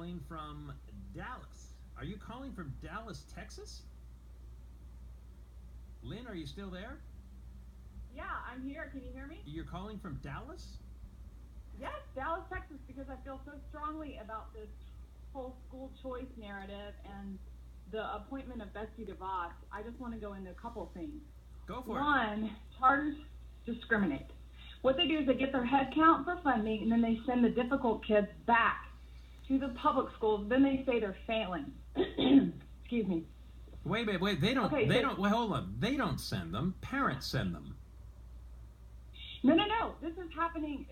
calling from Dallas. Are you calling from Dallas, Texas? Lynn, are you still there? Yeah, I'm here. Can you hear me? You're calling from Dallas? Yes, Dallas, Texas, because I feel so strongly about this whole school choice narrative and the appointment of Betsy DeVos. I just want to go into a couple of things. Go for it. One, charters discriminate. What they do is they get their head count for funding, and then they send the difficult kids back to the public schools. Then they say they're failing. Excuse me. Wait. They don't. Well, hold on. They don't send them. Parents send them. No. This is happening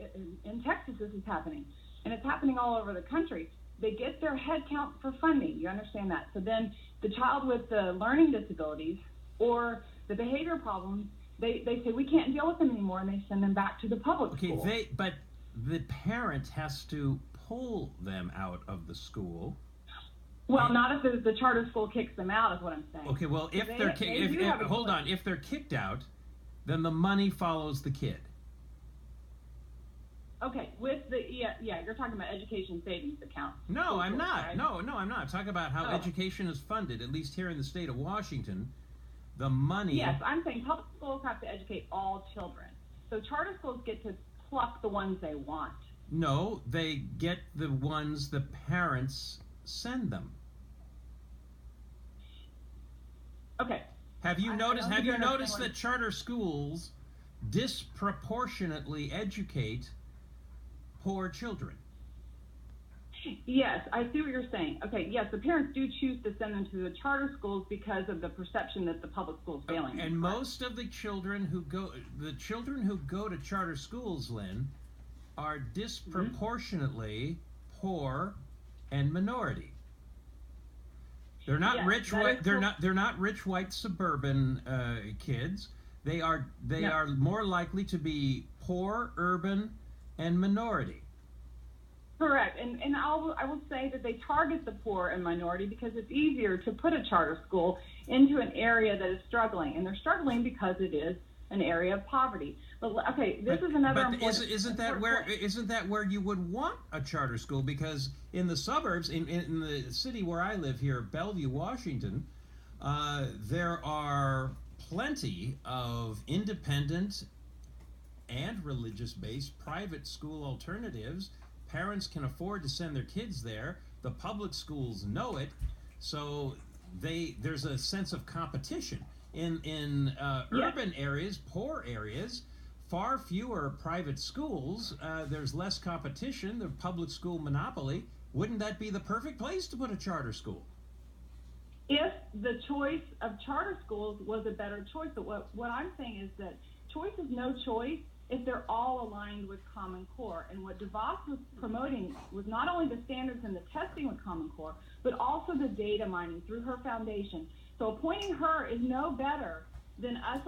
in Texas. This is happening, and it's happening all over the country. They get their head count for funding. You understand that? So then the child with the learning disabilities or the behavior problems, they say we can't deal with them anymore, and they send them back to the public school. But the parent has to pull them out of the school. Well, not if the charter school kicks them out, is what I'm saying. Okay, well, if if they're kicked out, then the money follows the kid. Okay, with the you're talking about education savings account. No, I'm not. Right? No, I'm not. I'm talking about how education is funded, at least here in the state of Washington. The money. Yes, I'm saying public schools have to educate all children. So charter schools get to pluck the ones they want. No, they get the ones the parents send them. Okay. Have you noticed that charter schools disproportionately educate poor children? Yes, I see what you're saying. Okay, yes, the parents do choose to send them to the charter schools because of the perception that the public school is failing. And most of the children who go to charter schools, Lynn, are disproportionately poor and minority. They're not rich white. They're not rich white suburban kids. They are more likely to be poor, urban, and minority. Correct, and I will say that they target the poor and minority because it's easier to put a charter school into an area that is struggling, and they're struggling because it is an area of poverty. But okay, this is another. But isn't that where you would want a charter school? Because in the suburbs, in the city where I live here, Bellevue, Washington, there are plenty of independent and religious-based private school alternatives. Parents can afford to send their kids there. The public schools know it, so there's a sense of competition. In urban areas, poor areas, far fewer private schools. There's less competition. The public school monopoly. Wouldn't that be the perfect place to put a charter school? If the choice of charter schools was a better choice, but what I'm saying is that choice is no choice if they're all aligned with Common Core. And what DeVos was promoting was not only the standards and the testing with Common Core, but also the data mining through her foundation. So appointing her is no better than us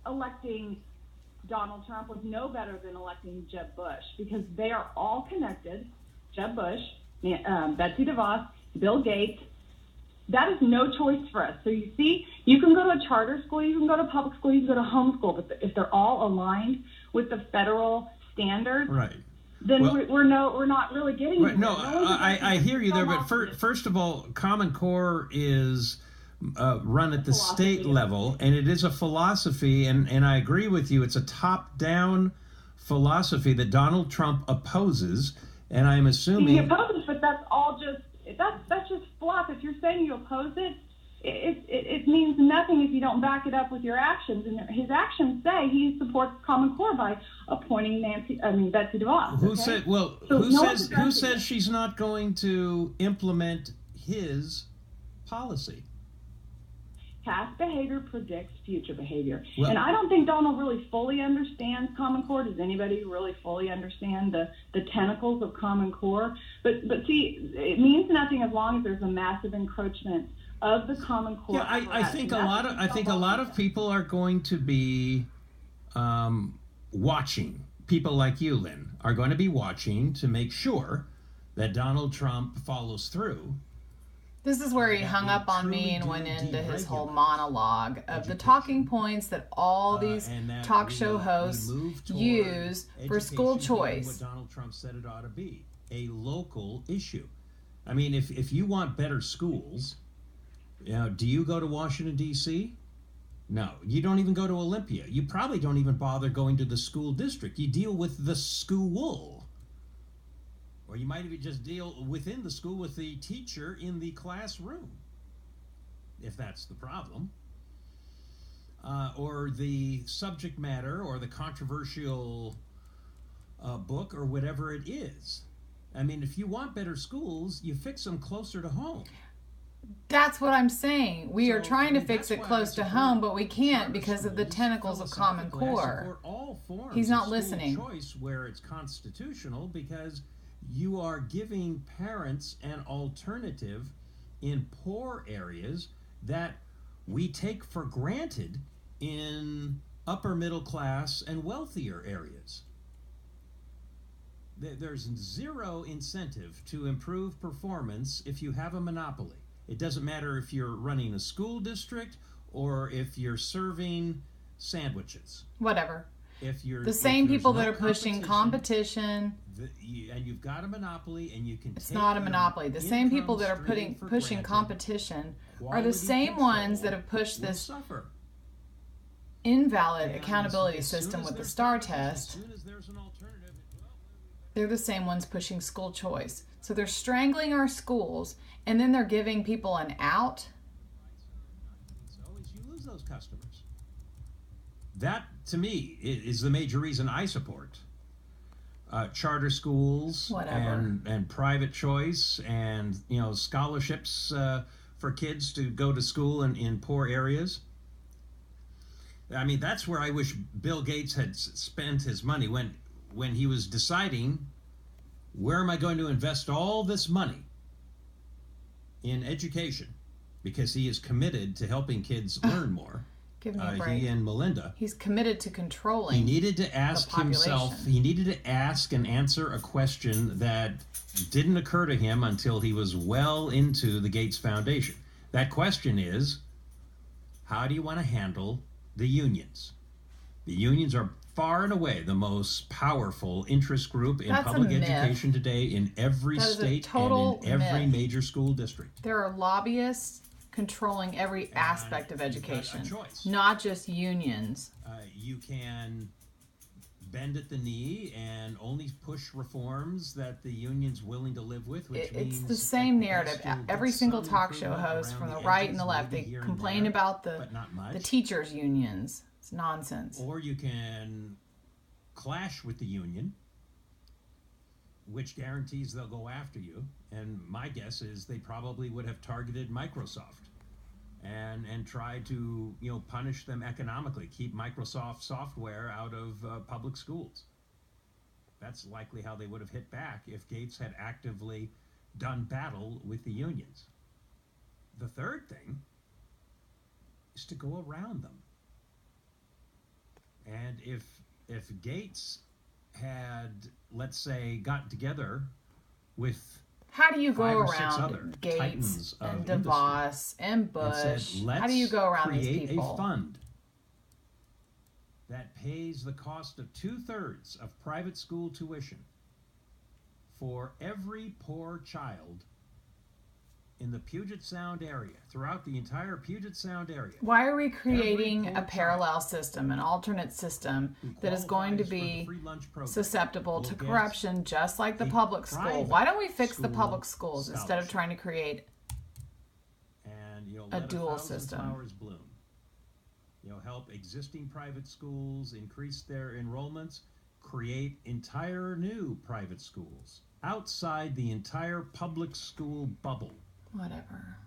electing Donald Trump was no better than electing Jeb Bush, because they are all connected. Jeb Bush, Betsy DeVos, Bill Gates. That is no choice for us. So you see, you can go to a charter school, you can go to public school, you can go to homeschool, but if they're all aligned with the federal standards, right, then we're not really getting right. No, I hear you there, but first of all, Common Core is run at the state level, and it is a philosophy, and I agree with you. It's a top-down philosophy that Donald Trump opposes, and I'm assuming he opposes, but that's all just fluff. If you're saying you oppose it, it means nothing if you don't back it up with your actions. And his actions say he supports Common Core by appointing Betsy DeVos. Who says she's not going to implement his policy? Past behavior predicts future behavior. Well, and I don't think Donald really fully understands Common Core. Does anybody really fully understand the tentacles of Common Core? But see, it means nothing as long as there's a massive encroachment of the Common Core. Yeah, I think a lot of people are going to be watching. People like you, Lynn, are going to be watching to make sure that Donald Trump follows through. This is where he hung up on me and went into his whole monologue of the talking points that all these talk show hosts use for school choice. What Donald Trump said it ought to be. a local issue. I mean, if you want better schools, do you go to Washington, D.C.? No, you don't even go to Olympia. You probably don't even bother going to the school district. You deal with the school. Or you might even just deal within the school with the teacher in the classroom, if that's the problem. Or the subject matter or the controversial book or whatever it is. I mean, if you want better schools, you fix them closer to home. That's what I'm saying. We are trying to fix it close to home, but we can't because of the tentacles of Common Core. He's not listening. Choice where it's constitutional, because you are giving parents an alternative in poor areas that we take for granted in upper middle class and wealthier areas. There's zero incentive to improve performance if you have a monopoly. It doesn't matter if you're running a school district or if you're serving sandwiches. Whatever. If you're the same people that are pushing competition, and you've got a monopoly, and you can. It's not a monopoly. The same people that are pushing competition are the same ones that have pushed this invalid accountability system with the STAR test. They're the same ones pushing school choice. So they're strangling our schools, and then they're giving people an out. You lose those customers. That, to me, is the major reason I support charter schools and private choice and scholarships for kids to go to school in poor areas. I mean, that's where I wish Bill Gates had spent his money when he was deciding, where am I going to invest all this money in education, because he is committed to helping kids learn more. Give me a break. He and Melinda. He's committed to controlling. He needed to ask himself, he needed to ask and answer a question that didn't occur to him until he was well into the Gates Foundation. That question is, how do you want to handle the unions? The unions are far and away the most powerful interest group in public education today in every state and in every major school district. There are lobbyists controlling every aspect of education, not just unions. You can bend at the knee and only push reforms that the union's willing to live with, which means it's the same narrative. Every single talk show host from the right and the left, they complain about the teachers' unions. It's nonsense. Or you can clash with the union, which guarantees they'll go after you. And my guess is they probably would have targeted Microsoft and tried to punish them economically, keep Microsoft software out of public schools. That's likely how they would have hit back if Gates had actively done battle with the unions. The third thing is to go around them. And if Gates had, let's say, got together with how do you go around Gates and DeVos and Bush? How do you go around these people? Create a fund that pays the cost of 2/3 of private school tuition for every poor child in the Puget Sound area, throughout the entire Puget Sound area. Why are we creating a parallel system, an alternate system that is going to be susceptible to corruption, just like the public school? Why don't we fix the public schools instead of trying to create a dual system? Flowers bloom. Help existing private schools increase their enrollments, create entire new private schools outside the entire public school bubble. Whatever.